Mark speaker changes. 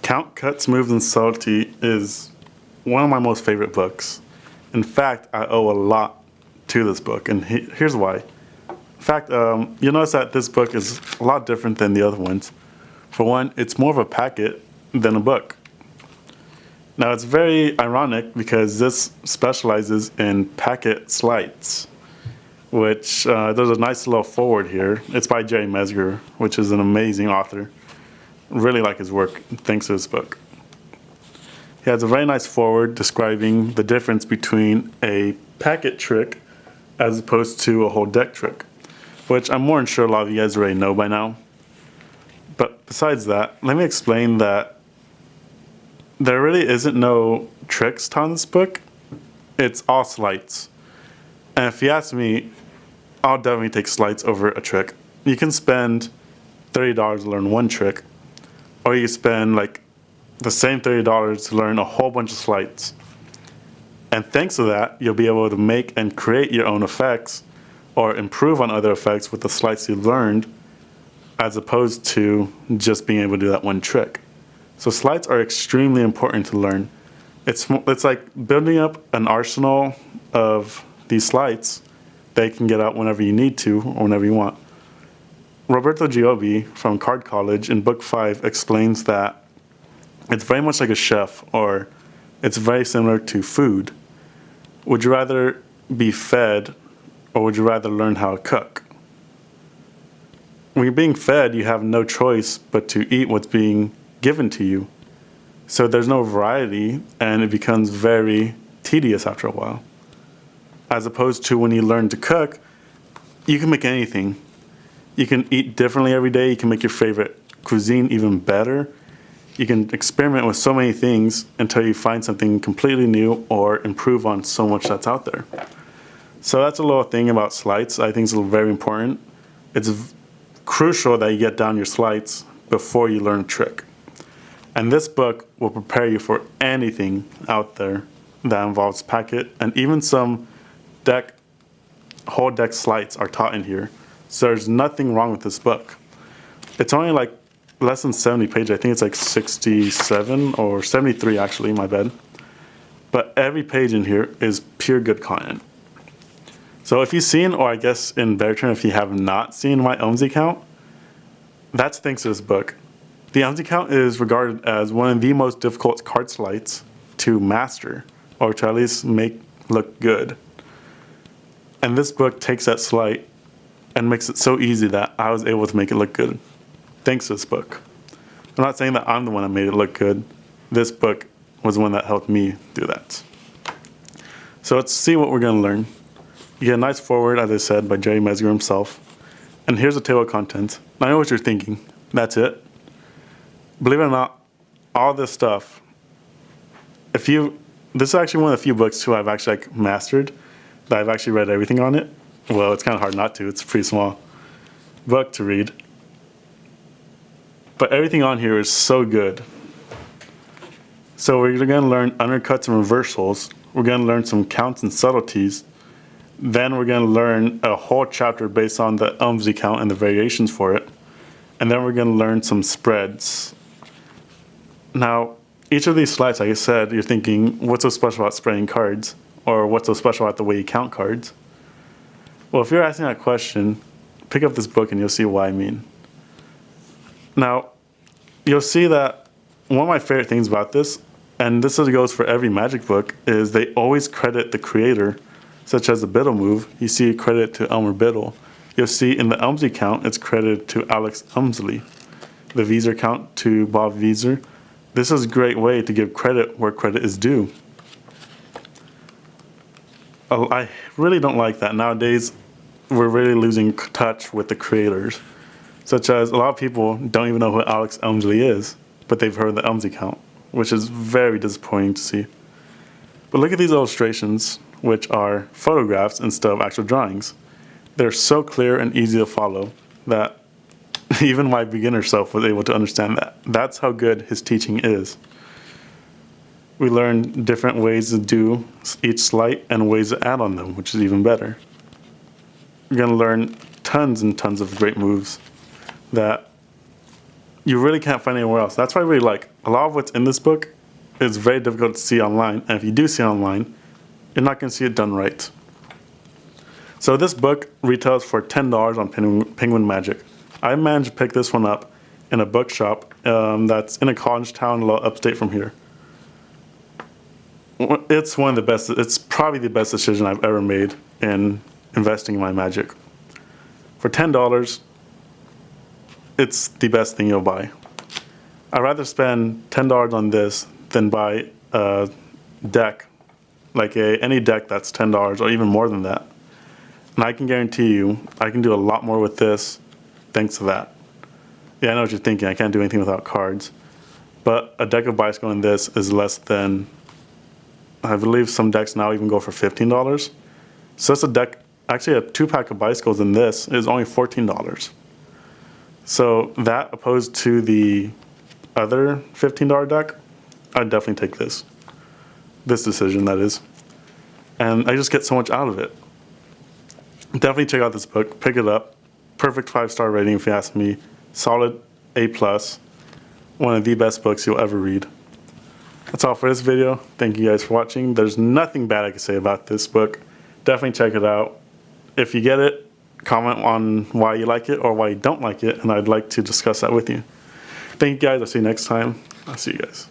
Speaker 1: Count, Cut, Smooth, and Subtlety is one of my most favorite books. In fact, I owe a lot to this book, and here's why. In fact, you'll notice that this book is a lot different than the other ones. For one, it's more of a packet than a book. Now, it's very ironic because this specializes in packet slides, which there's a nice little forward here. It's by Xavier, Mentzer, which is an amazing author. Really like his work thanks to this book. He has a very nice forward describing the difference between a packet trick as opposed to a whole deck trick, which I'm more than sure a lot of you guys already know by now. But besides that, let me explain that there really isn't no tricks taught in this book. It's all sleights. And if you ask me, I'll definitely take sleights over a trick. You can spend $30 to learn one trick, or you spend like the same $30 to learn a whole bunch of sleights. And thanks to that, you'll be able to make and create your own effects or improve on other effects with the sleights you've learned, as opposed to just being able to do that one trick. So sleights are extremely important to learn. It's like building up an arsenal of these sleights that you can get out whenever you need to or whenever you want. Roberto Giobbi from Card College in Book 5 explains that it's very much like a chef, or it's very similar to food. Would you rather be fed, or would you rather learn how to cook? When you're being fed, you have no choice but to eat what's being given to you. So there's no variety, and it becomes very tedious after a while. As opposed to when you learn to cook, you can make anything. You can eat differently every day. You can make your favorite cuisine even better. You can experiment with so many things until you find something completely new or improve on so much that's out there. So that's a little thing about sleights I think is very important. It's crucial that you get down your sleights before you learn a trick. And this book will prepare you for anything out there that involves packet, and even some whole deck sleights are taught in here. So there's nothing wrong with this book. It's only like less than 70 pages. I think it's like 67 or 73 actually, my bad. But every page in here is pure good content. So if you've seen, or I guess in better term, if you have not seen my OMSI count, that's thanks to this book. The OMSI count is regarded as one of the most difficult card sleights to master, or to at least make look good. And this book takes that sleight and makes it so easy that I was able to make it look good, thanks to this book. I'm not saying that I'm the one that made it look good. This book was the one that helped me do that. So let's see what we're going to learn. You get a nice forward, as I said, by Xavier Mentzer himself. And here's a table of contents. I know what you're thinking. That's it. Believe it or not, all this stuff, this is actually one of the few books too I've actually mastered, that I've actually read everything on it. Well, it's kind of hard not to. It's a pretty small book to read. But everything on here is so good. So we're going to learn undercuts and reversals. We're going to learn some counts and subtleties. Then we're going to learn a whole chapter based on the OMSI count and the variations for it. And then we're going to learn some spreads. Now, each of these slides, like I said, you're thinking, what's so special about spreading cards? Or what's so special about the way you count cards? Well, if you're asking that question, pick up this book and you'll see what I mean. Now, you'll see that one of my favorite things about this, and this goes for every Magic book, is they always credit the creator, such as the Biddle move. You see a credit to Elmer Biddle. You'll see in the OMSI count, it's credited to Alex Elmsley. The Vieser count to Bob Vieser. This is a great way to give credit where credit is due. I really don't like that. Nowadays, we're really losing touch with the creators, such as a lot of people don't even know who Alex Elmsley is, but they've heard the OMSI count, which is very disappointing to see. But look at these illustrations, which are photographs instead of actual drawings. They're so clear and easy to follow that even my beginner self was able to understand that. That's how good his teaching is. We learn different ways to do each sleight and ways to add on them, which is even better. We're going to learn tons and tons of great moves that you really can't find anywhere else. That's what I really like. A lot of what's in this book is very difficult to see online, and if you do see it online, you're not going to see it done right. So this book retails for $10 on Penguin Magic. I managed to pick this one up in a bookshop that's in a college town a little upstate from here. It's one of the best, it's probably the best decision I've ever made in investing in my magic. For $10, it's the best thing you'll buy. I'd rather spend $10 on this than buy a deck, like any deck that's $10 or even more than that. And I can guarantee you, I can do a lot more with this thanks to that. Yeah, I know what you're thinking, I can't do anything without cards. But a deck of bicycle in this is less than, I believe some decks now even go for $15. So it's a deck, actually a 2-pack of bicycles in this is only $14. So that opposed to the other $15 deck, I'd definitely take this. This decision, that is. And I just get so much out of it. Definitely check out this book, pick it up. Perfect 5-star rating if you ask me. Solid A+. One of the best books you'll ever read. That's all for this video. Thank you guys for watching. There's nothing bad I can say about this book. Definitely check it out. If you get it, comment on why you like it or why you don't like it, and I'd like to discuss that with you. Thank you guys. I'll see you next time. I'll see you guys.